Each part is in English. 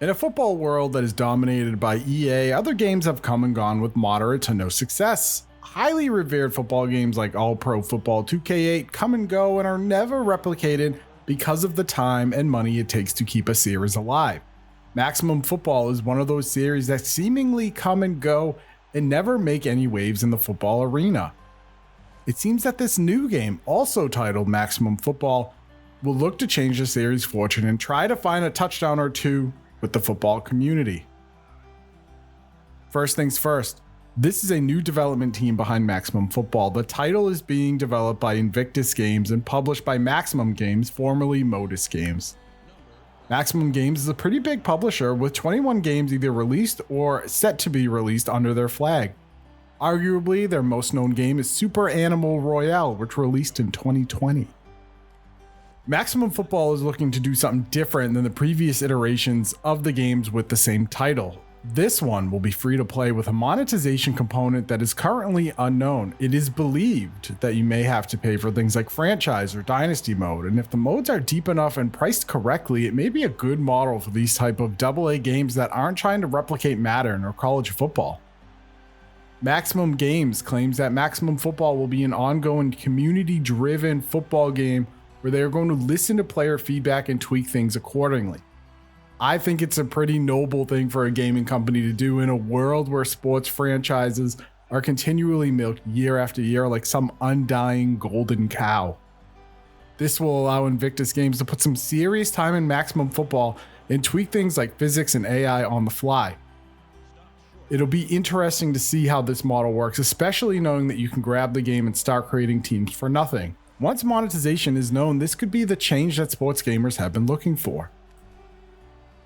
In a football world that is dominated by EA, other games have come and gone with moderate to no success. Highly revered football games like All Pro Football 2K8 come and go and are never replicated because of the time and money it takes to keep a series alive. Maximum Football is one of those series that seemingly come and go and never make any waves in the football arena. It seems that this new game, also titled Maximum Football, will look to change the series' fortune and try to find a touchdown or two with the football community. First things first, this is a new development team behind Maximum Football. The title is being developed by Invictus Games and published by Maximum Games, formerly Modus Games. Maximum Games is a pretty big publisher with 21 games either released or set to be released under their flag. Arguably, their most known game is Super Animal Royale, which released in 2020. Maximum Football is looking to do something different than the previous iterations of the games with the same title. This one will be free to play with a monetization component that is currently unknown. It is believed that you may have to pay for things like franchise or dynasty mode, and if the modes are deep enough and priced correctly, it may be a good model for these type of AA games that aren't trying to replicate Madden or college football. Maximum Games claims that Maximum Football will be an ongoing community-driven football game where they are going to listen to player feedback and tweak things accordingly. I think it's a pretty noble thing for a gaming company to do in a world where sports franchises are continually milked year after year like some undying golden cow. This will allow Invictus Games to put some serious time in Maximum Football and tweak things like physics and AI on the fly. It'll be interesting to see how this model works, especially knowing that you can grab the game and start creating teams for nothing. Once monetization is known, this could be the change that sports gamers have been looking for.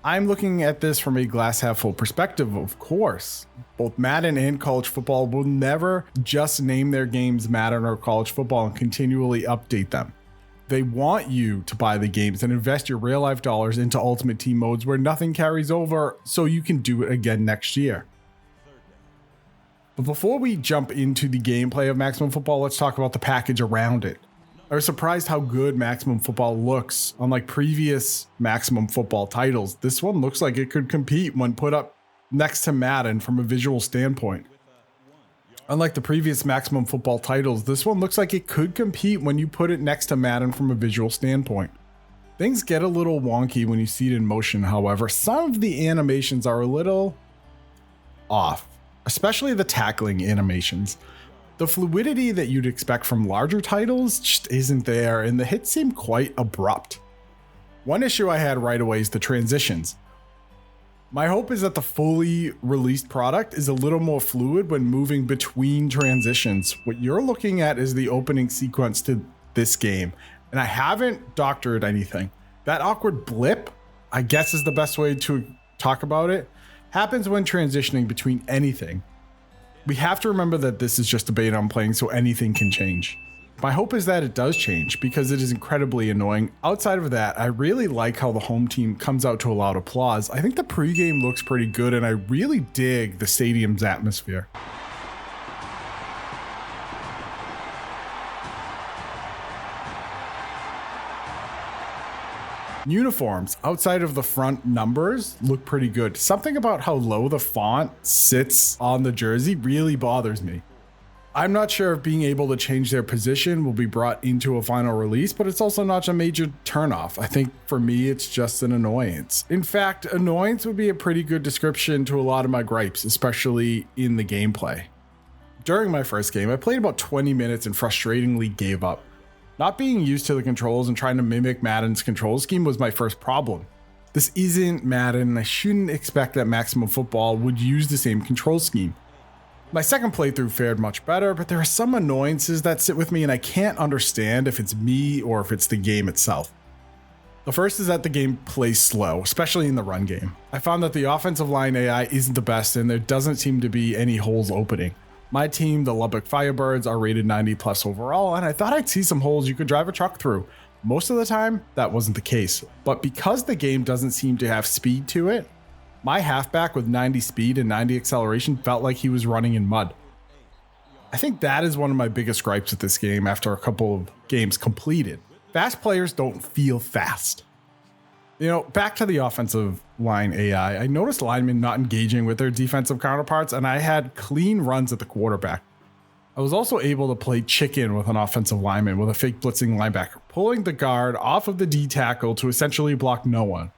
I'm looking at this from a glass half full perspective, of course. Both Madden and college football will never just name their games Madden or college football and continually update them. They want you to buy the games and invest your real life dollars into Ultimate Team modes where nothing carries over so you can do it again next year. But before we jump into the gameplay of Maximum Football, let's talk about the package around it. I was surprised how good Maximum Football looks. Unlike previous Maximum Football titles, this one looks like it could compete when put up next to Madden from a visual standpoint. Unlike the previous Maximum Football titles, this one looks like it could compete when you put it next to Madden from a visual standpoint. Things get a little wonky when you see it in motion, however. Some of the animations are a little off, especially the tackling animations. The fluidity that you'd expect from larger titles just isn't there, and the hits seem quite abrupt. One issue I had right away is the transitions. My hope is that the fully released product is a little more fluid when moving between transitions. What you're looking at is the opening sequence to this game, and I haven't doctored anything. That awkward blip, I guess is the best way to talk about it, happens when transitioning between anything. We have to remember that this is just a beta I'm playing, so anything can change. My hope is that it does change because it is incredibly annoying. Outside of that, I really like how the home team comes out to a loud applause. I think the pregame looks pretty good, and I really dig the stadium's atmosphere. Uniforms, outside of the front numbers, look pretty good. Something about how low the font sits on the jersey really bothers me. I'm not sure if being able to change their position will be brought into a final release, but it's also not a major turnoff. I think for me, it's just an annoyance. In fact, annoyance would be a pretty good description to a lot of my gripes, especially in the gameplay. During my first game, I played about 20 minutes and frustratingly gave up. Not being used to the controls and trying to mimic Madden's control scheme was my first problem. This isn't Madden, and I shouldn't expect that Maximum Football would use the same control scheme. My second playthrough fared much better, but there are some annoyances that sit with me and I can't understand if it's me or if it's the game itself. The first is that the game plays slow, especially in the run game. I found that the offensive line AI isn't the best and there doesn't seem to be any holes opening. My team, the Lubbock Firebirds, are rated 90 plus overall, and I thought I'd see some holes you could drive a truck through. Most of the time, that wasn't the case. But because the game doesn't seem to have speed to it, my halfback with 90 speed and 90 acceleration felt like he was running in mud. I think that is one of my biggest gripes with this game after a couple of games completed. Fast players don't feel fast. Back to the offensive line AI, I noticed linemen not engaging with their defensive counterparts, and I had clean runs at the quarterback. I was also able to play chicken with an offensive lineman with a fake blitzing linebacker, pulling the guard off of the D tackle to essentially block no one.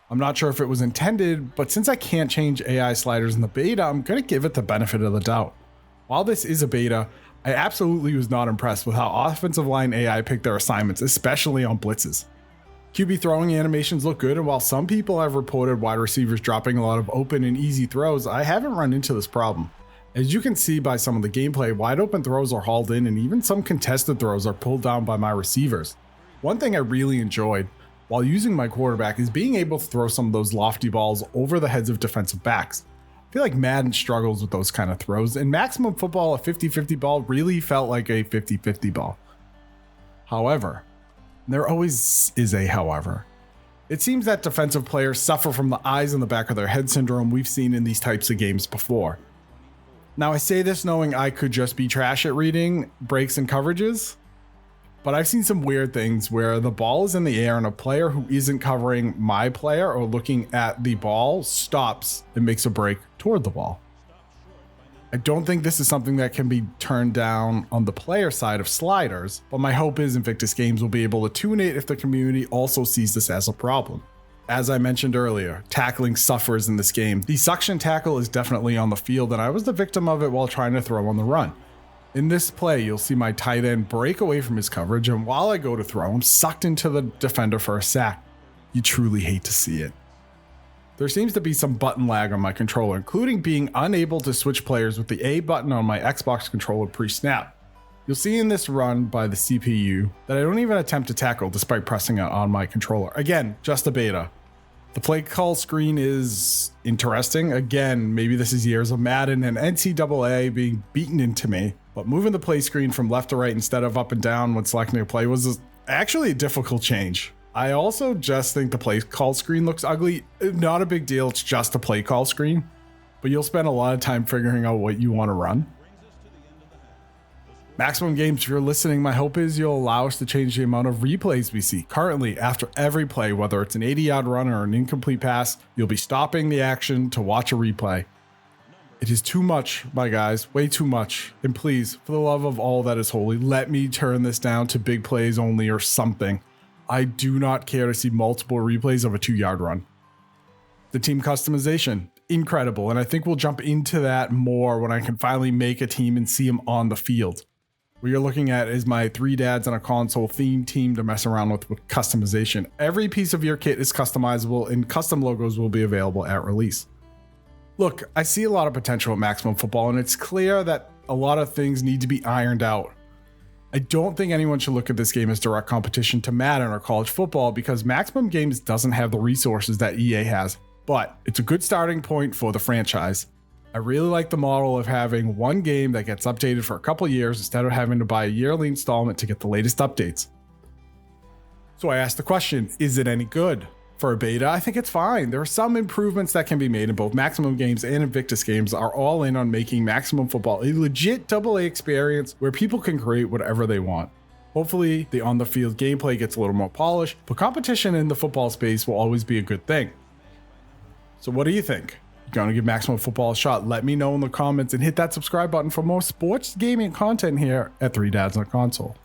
I'm not sure if it was intended, but since I can't change AI sliders in the beta, I'm going to give it the benefit of the doubt. While this is a beta, I absolutely was not impressed with how offensive line AI picked their assignments, especially on blitzes. QB throwing animations look good, and while some people have reported wide receivers dropping a lot of open and easy throws, I haven't run into this problem. As you can see by some of the gameplay, wide open throws are hauled in and even some contested throws are pulled down by my receivers. One thing I really enjoyed while using my quarterback is being able to throw some of those lofty balls over the heads of defensive backs. I feel like Madden struggles with those kind of throws, and Maximum Football, a 50-50 ball, really felt like a 50-50 ball. However, there always is a however. It seems that defensive players suffer from the eyes in the back of their head syndrome we've seen in these types of games before. Now, I say this knowing I could just be trash at reading breaks and coverages, but I've seen some weird things where the ball is in the air and a player who isn't covering my player or looking at the ball stops and makes a break toward the ball. I don't think this is something that can be turned down on the player side of sliders, but my hope is Invictus Games will be able to tune it if the community also sees this as a problem. As I mentioned earlier, tackling suffers in this game. The suction tackle is definitely on the field, and I was the victim of it while trying to throw on the run. In this play, you'll see my tight end break away from his coverage, and while I go to throw, I'm sucked into the defender for a sack. You truly hate to see it. There seems to be some button lag on my controller, including being unable to switch players with the A button on my Xbox controller pre-snap. You'll see in this run by the CPU that I don't even attempt to tackle despite pressing it on my controller. Again, just a beta. The play call screen is interesting. Again, maybe this is years of Madden and NCAA being beaten into me, but moving the play screen from left to right instead of up and down when selecting a play was actually a difficult change. I also just think the play call screen looks ugly. Not a big deal, it's just a play call screen, but you'll spend a lot of time figuring out what you want to run. Maximum Games, if you're listening, my hope is you'll allow us to change the amount of replays we see. Currently, after every play, whether it's an 80-yard run or an incomplete pass, you'll be stopping the action to watch a replay. It is too much, my guys, way too much. And please, for the love of all that is holy, let me turn this down to big plays only or something. I do not care to see multiple replays of a 2-yard run. The team customization, incredible, and I think we'll jump into that more when I can finally make a team and see them on the field. What you're looking at is my 3 dads on a console themed team to mess around with customization. Every piece of your kit is customizable and custom logos will be available at release. Look, I see a lot of potential at Maximum Football, and it's clear that a lot of things need to be ironed out. I don't think anyone should look at this game as direct competition to Madden or college football because Maximum Games doesn't have the resources that EA has, but it's a good starting point for the franchise. I really like the model of having one game that gets updated for a couple years instead of having to buy a yearly installment to get the latest updates. So I asked the question, is it any good? For a beta, I think it's fine. There are some improvements that can be made, and both Maximum Games and Invictus Games are all in on making Maximum Football a legit AA experience where people can create whatever they want. Hopefully, the on-the-field gameplay gets a little more polished, but competition in the football space will always be a good thing. So what do you think? You're gonna give Maximum Football a shot? Let me know in the comments and hit that subscribe button for more sports gaming content here at 3 Dads on a Console.